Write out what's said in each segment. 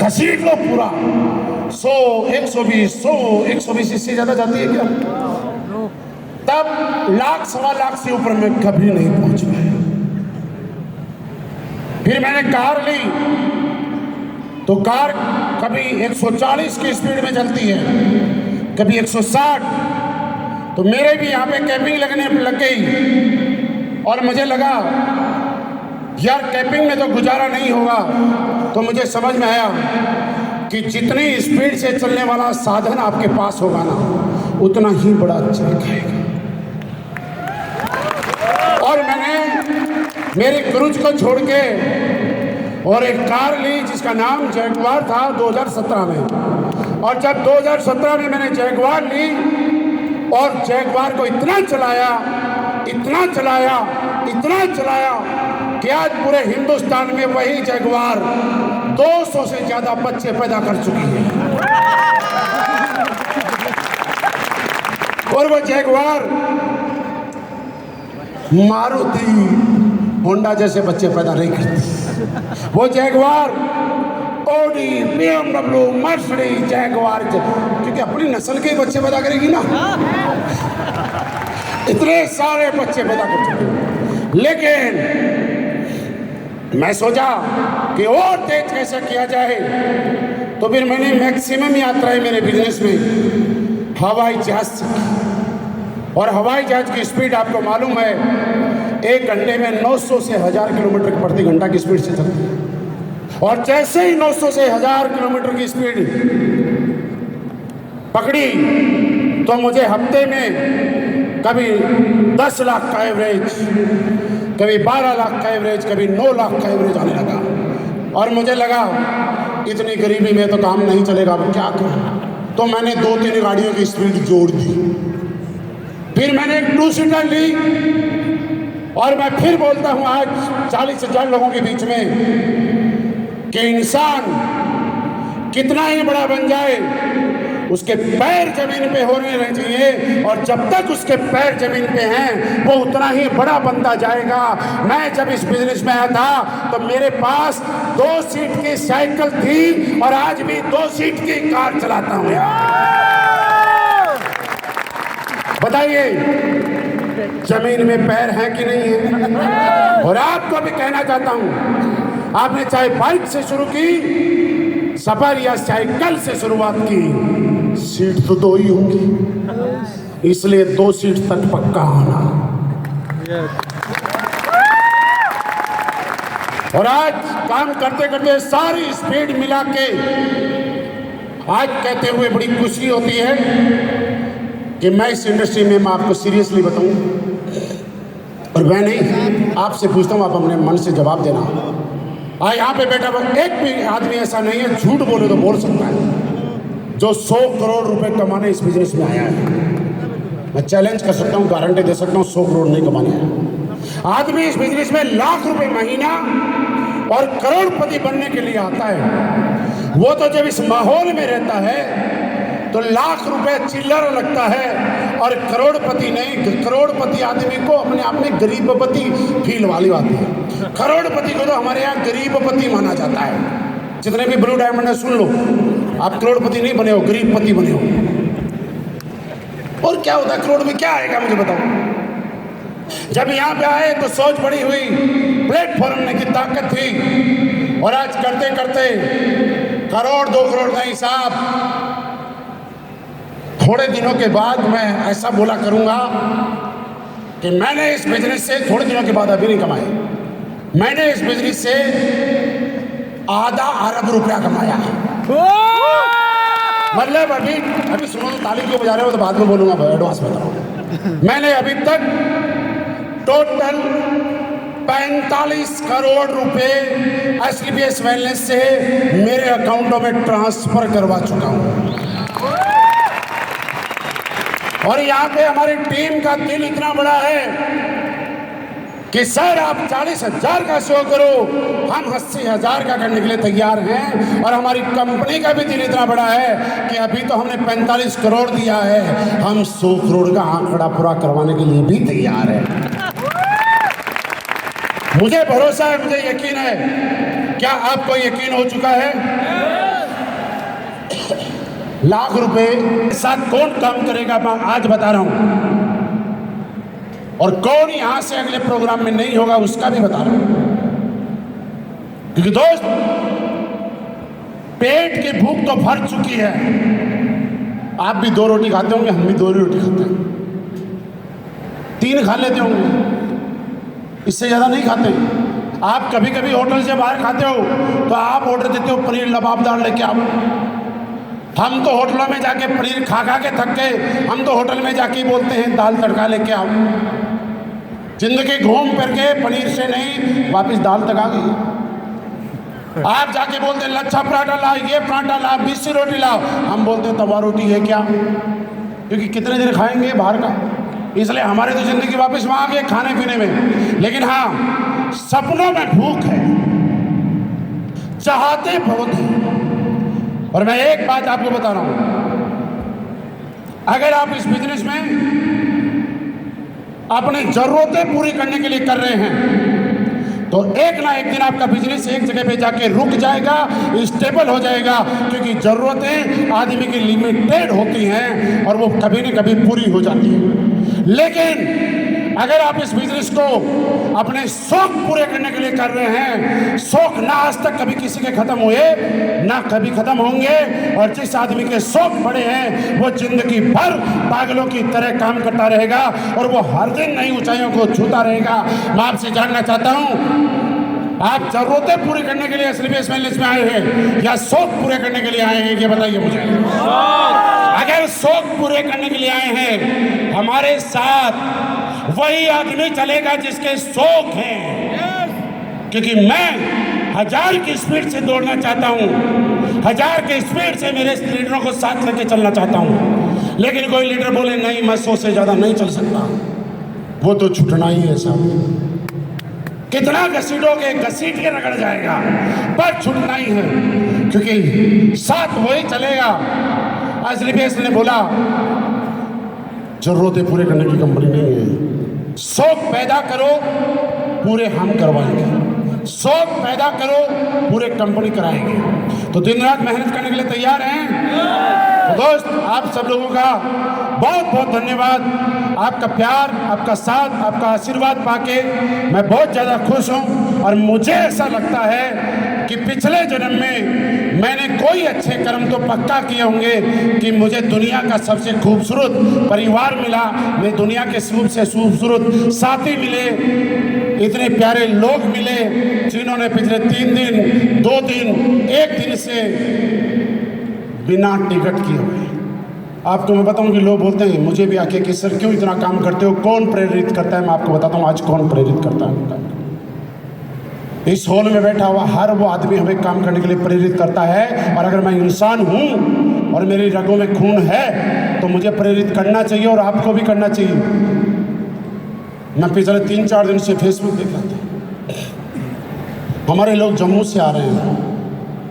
घसीट लो पूरा। 100, 120, 100, 120 इससे ज्यादा जाती है क्या? तब लाख सवा लाख से ऊपर मैं कभी नहीं पहुंच पाया। फिर मैंने कार ली तो कार कभी 140 की स्पीड में चलती है, कभी 160। तो मेरे भी यहाँ पे कैपिंग लगने लग गई और मुझे लगा यार कैपिंग में तो गुजारा नहीं होगा। तो मुझे समझ में आया कि जितनी स्पीड से चलने वाला साधन आपके पास होगा ना, उतना ही बड़ा चल खाएगा। और मैंने मेरे क्रूज को छोड़ के और एक कार ली जिसका नाम जैगवार था 2017 में। और जब 2017 में मैंने जैगवार ली और जैगवार को इतना चलाया, इतना चलाया, इतना चलाया कि आज पूरे हिंदुस्तान में वही जैगवार 200 से ज्यादा बच्चे पैदा कर चुकी है। और वो जैगवार मारुति होंडा जैसे बच्चे पैदा नहीं करती। वो Jaguar Audi, BMW, Mercedes, Jaguar, क्योंकि अपनी नस्ल के बच्चे पैदा करेगी ना। इतने सारे बच्चे पैदा कर चुके। लेकिन मैं सोचा कि और तेज कैसे किया जाए। तो फिर मैंने मैक्सिमम यात्राएं मेरे बिजनेस में हवाई जहाज से की। और हवाई जहाज की स्पीड आपको मालूम है 1 घंटे में 900 से 1000 किलोमीटर प्रति घंटा की स्पीड से चलती है। और जैसे ही 900 से 1000 किलोमीटर की स्पीड पकड़ी तो मुझे हफ्ते में कभी 10 लाख का एवरेज, कभी 12 लाख का एवरेज, कभी 9 लाख का एवरेज आने लगा। और मुझे लगा इतनी गरीबी में तो काम नहीं चलेगा, अब क्या करूं। तो मैंने 2-3 गाड़ियों की स्पीड जोड़ दी। फिर मैंने एक 2 सीटर ली और मैं फिर बोलता हूं आज 40,000 लोगों के बीच में कि इंसान कितना ही बड़ा बन जाए, उसके पैर जमीन पे होने रहने चाहिए। और जब तक उसके पैर जमीन पे हैं वो उतना ही बड़ा बनता जाएगा। मैं जब इस बिजनेस में आया था तो मेरे पास 2 सीट की साइकिल थी और आज भी 2 सीट की कार चलाता हूं। बताइए जमीन में पैर है कि नहीं है? और आपको भी कहना चाहता हूं, आपने चाहे बाइक से शुरू की सफर या साइकिल से शुरुआत की, सीट तो 2 ही होंगी, इसलिए 2 सीट तक पक्का आना। और आज काम करते करते सारी स्पीड मिला के आज कहते हुए बड़ी खुशी होती है कि मैं इस इंडस्ट्री में, मैं आपको सीरियसली बताऊं और मैं नहीं आपसे पूछता हूं, आप अपने मन से जवाब देना। यहाँ पे बैठा एक भी आदमी ऐसा नहीं है, झूठ बोले तो बोल सकता है, जो 100 करोड़ रुपए कमाने इस बिजनेस में आया है। मैं चैलेंज कर सकता हूँ, गारंटी दे सकता हूँ 100 करोड़ नहीं कमाने हैं। आदमी इस बिजनेस में लाख रुपए महीना और करोड़पति बनने के लिए आता है। वो तो जब इस माहौल में रहता है तो लाख रुपए चिल्लर लगता है और करोड़पति नहीं। करोड़पति आदमी को अपने आप में गरीबपति फील वाली आती है। करोड़पति को तो हमारे यहाँ गरीबपति माना जाता है। जितने भी ब्लू डायमंड है सुन लो, आप करोड़पति नहीं बने हो, गरीबपति बने हो। और क्या होता है करोड़ में, क्या आएगा मुझे बताओ। जब यहाँ पे आए तो सोच बड़ी हुई, प्लेटफॉर्म की ताकत थी। और आज करते करते करोड़ 2 करोड़ का हिसाब थोड़े दिनों के बाद मैं ऐसा बोला करूंगा कि मैंने इस बिजनेस से थोड़े दिनों के बाद, अभी नहीं कमाए, मैंने इस बिजनेस से आधा अरब रुपया कमाया। मतलब अभी सुनो तो ताली क्यों बजा रहे हो, तो बाद में बोलूंगा, एडवांस बता रहा हूं। मैंने अभी तक टोटल 45 करोड़ रुपए SLBS वेलनेस से मेरे अकाउंटों में ट्रांसफर करवा चुका हूं। और यहाँ पे हमारी टीम का दिल इतना बड़ा है कि सर आप 40,000 का शो करो, हम 80,000 का करने के लिए तैयार हैं। और हमारी कंपनी का भी दिल इतना बड़ा है कि अभी तो हमने 45 करोड़ दिया है, हम 100 करोड़ का आंकड़ा पूरा करवाने के लिए भी तैयार है। मुझे भरोसा है, मुझे यकीन है। क्या आपको यकीन हो चुका है? लाख रुपए के साथ कौन काम करेगा मैं आज बता रहा हूं, और कौन यहां से अगले प्रोग्राम में नहीं होगा उसका भी बता रहा हूं। क्योंकि दोस्त, पेट की भूख तो भर चुकी है। आप भी 2 रोटी खाते होंगे, हम भी 2 रोटी खाते हैं, 3 खा लेते होंगे, इससे ज्यादा नहीं खाते। आप कभी कभी होटल से बाहर खाते हो तो आप ऑर्डर देते हो पनीर लबाबदार लेके आओ। हम तो होटलों में जाके पनीर खा खा के थक गए, हम तो होटल में जाके बोलते हैं दाल तड़का लेके आओ। जिंदगी घूम फिर के पनीर से नहीं वापस दाल तक आ गई। आप जाके बोलते हैं लच्छा पराठा लाओ, ये पराठा लाओ, 20 रोटी लाओ, हम बोलते हैं तवा रोटी है क्या, क्योंकि कितने दिन खाएंगे बाहर का। इसलिए हमारे तो जिंदगी वापस वहां आ गई खाने पीने में। लेकिन हाँ, सपनों में भूख है, चाहते बहुत हैं। और मैं एक बात आपको बता रहा हूं, अगर आप इस बिजनेस में अपनी जरूरतें पूरी करने के लिए कर रहे हैं तो एक ना एक दिन आपका बिजनेस एक जगह पे जाके रुक जाएगा, स्टेबल हो जाएगा। क्योंकि जरूरतें आदमी की लिमिटेड होती हैं और वो कभी न कभी पूरी हो जाती हैं। लेकिन अगर आप इस बिजनेस को अपने शौक पूरे करने के लिए कर रहे हैं, शौक ना आज तक कभी किसी के खत्म हुए ना कभी खत्म होंगे, और जिस आदमी के शौक बड़े हैं वो जिंदगी भर पागलों की तरह काम करता रहेगा और वो हर दिन नई ऊंचाइयों को छूता रहेगा। मैं आपसे जानना चाहता हूं, आप जरूरतें पूरी करने के लिए एसलीपीएस वेलनेस में आए हैं या शौक पूरे करने के लिए आए हैं, ये बताइए मुझे। अगर शौक पूरे करने के लिए आए हैं, हमारे साथ वही आदमी चलेगा जिसके शौक हैं। क्योंकि मैं 1000 की स्पीड से दौड़ना चाहता हूं, 1000 की स्पीड से मेरे लीडरों को साथ लेके चलना चाहता हूं। लेकिन कोई लीडर बोले नहीं मैं 100 से ज्यादा नहीं चल सकता, वो तो छुटना ही है साहब। कितना घसीटोगे, घसीट के रगड़ जाएगा, पर छुटना ही है, क्योंकि साथ वही चलेगा। एसलीपीएस ने बोला जरूरतें पूरे करने की कंपनी नहीं है, शौक पैदा करो पूरे हम करवाएंगे, शौक पैदा करो पूरे कंपनी कराएंगे। तो दिन रात मेहनत करने के लिए तैयार हैं? तो दोस्त, आप सब लोगों का बहुत बहुत धन्यवाद। आपका प्यार, आपका साथ, आपका आशीर्वाद पाके मैं बहुत ज़्यादा खुश हूँ। और मुझे ऐसा लगता है कि पिछले जन्म में मैंने कोई अच्छे कर्म तो पक्का किए होंगे कि मुझे दुनिया का सबसे खूबसूरत परिवार मिला, मैं दुनिया के सबसे खूबसूरत साथी मिले, इतने प्यारे लोग मिले जिन्होंने पिछले 3 दिन, 2 दिन, 1 दिन से बिना टिकट किए हुए। आपको मैं बताऊं कि लोग बोलते हैं मुझे भी आके कि सर क्यों इतना काम करते हो, कौन प्रेरित करता है? मैं आपको बताता हूं आज कौन प्रेरित करता है। इस हॉल में बैठा हुआ हर वो आदमी हमें काम करने के लिए प्रेरित करता है। और अगर मैं इंसान हूं और मेरी रगों में खून है तो मुझे प्रेरित करना चाहिए और आपको भी करना चाहिए। मैं पिछले 3-4 दिन से फेसबुक देख रहा था, हमारे लोग जम्मू से आ रहे हैं,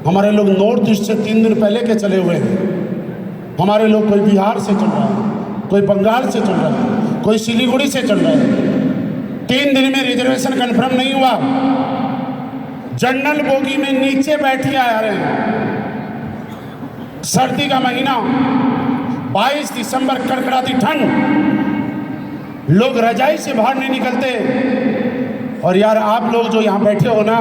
हमारे लोग नॉर्थ ईस्ट से 3 दिन पहले के चले हुए हैं, हमारे लोग कोई बिहार से चल रहा है, कोई बंगाल से चल रहा है, कोई सिलीगुड़ी से चल रहा है। 3 दिन में रिजर्वेशन कंफर्म नहीं हुआ, जनरल बोगी में नीचे बैठ के आ रहे हैं। सर्दी का महीना, 22 दिसंबर, कड़कड़ाती ठंड, लोग रजाई से बाहर नहीं निकलते। और यार आप लोग जो यहाँ बैठे हो ना,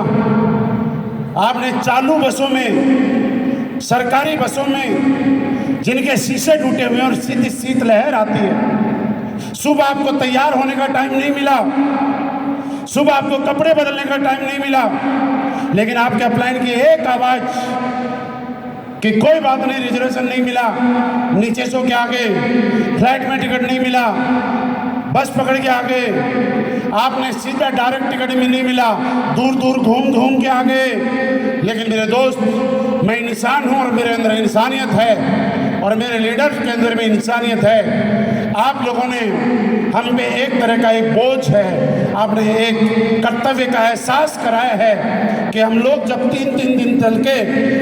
आपने चालू बसों में, सरकारी बसों में जिनके शीशे टूटे हुए हैं और शीत लहर आती है, सुबह आपको तैयार होने का टाइम नहीं मिला, सुबह आपको कपड़े बदलने का टाइम नहीं मिला, लेकिन आपके अपलाइन की एक आवाज कि कोई बात नहीं, रिजर्वेशन नहीं मिला, नीचे सो के आगे, फ्लाइट में टिकट नहीं मिला, बस पकड़ के आगे, आपने सीधा डायरेक्ट टिकट भी नहीं मिला, दूर दूर घूम के आगे। लेकिन मेरे दोस्त, मैं इंसान हूं और मेरे अंदर इंसानियत है और मेरे लीडर के अंदर भी इंसानियत है। आप लोगों ने हम पे एक तरह का एक बोझ है, आपने एक कर्तव्य का एहसास कराया है कि हम लोग जब 3-3 दिन चल के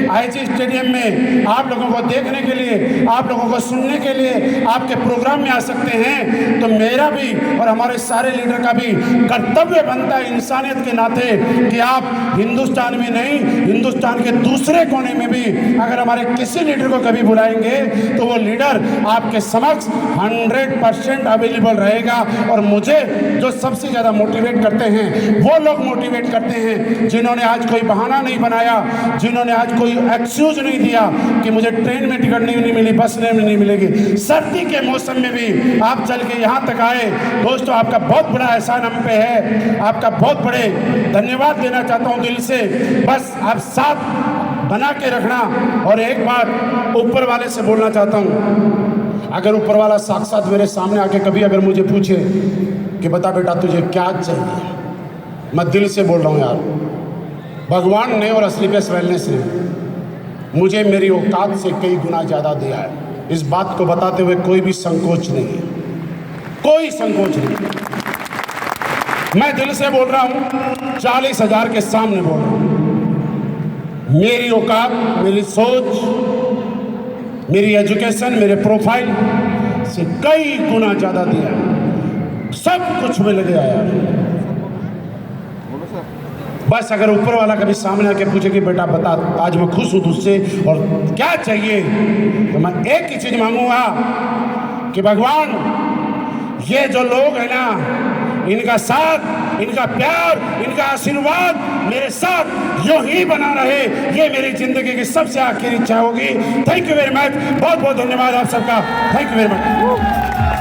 आईजी स्टेडियम में आप लोगों को देखने के लिए, आप लोगों को सुनने के लिए आपके प्रोग्राम में आ सकते हैं, तो मेरा भी और हमारे सारे लीडर का भी कर्तव्य बनता है इंसानियत के नाते कि आप हिंदुस्तान में नहीं, हिंदुस्तान के दूसरे कोने में भी अगर हमारे किसी लीडर को कभी बुलाएंगे तो वो लीडर आपके समक्ष 100% अवेलेबल रहेगा। और मुझे जो सबसे ज़्यादा मोटिवेट करते हैं वो लोग मोटिवेट करते हैं जिन्होंने आज कोई बहाना नहीं बनाया, जिन्होंने आज कोई एक्सक्यूज नहीं दिया कि मुझे ट्रेन में टिकट नहीं मिली, बस में नहीं मिलेगी। सर्दी के मौसम में भी आप चल के यहाँ तक आए। दोस्तों, आपका बहुत बड़ा एहसान हम पे है, आपका बहुत बड़े धन्यवाद देना चाहता हूँ दिल से। बस आप साथ बना के रखना। और एक बात ऊपर वाले से बोलना चाहता हूँ, अगर ऊपर वाला साक्षात मेरे सामने आके कभी अगर मुझे पूछे कि बता बेटा तुझे क्या चाहिए, मैं दिल से बोल रहा हूँ यार, भगवान ने और असलीकेस वेलनेस ने मुझे मेरी औकात से कई गुना ज़्यादा दिया है। इस बात को बताते हुए कोई भी संकोच नहीं है, कोई संकोच नहीं। मैं दिल से बोल रहा हूँ, 40,000 के सामने बोल रहा हूँ। मेरी औकात, मेरी सोच, मेरी एजुकेशन, मेरे प्रोफाइल से कई गुना ज़्यादा दिया है। सब कुछ में लगे आया। बस अगर ऊपर वाला कभी सामने आके पूछे कि बेटा बता आज मैं खुश हूँ तुझसे और क्या चाहिए, तो मैं एक ही चीज़ मांगूंगा कि भगवान ये जो लोग हैं ना, इनका साथ, इनका प्यार, इनका आशीर्वाद मेरे साथ यूं ही बना रहे। ये मेरी जिंदगी की सबसे आखिरी इच्छा होगी। Thank you very much. बहुत बहुत धन्यवाद आप सबका। Thank you very much.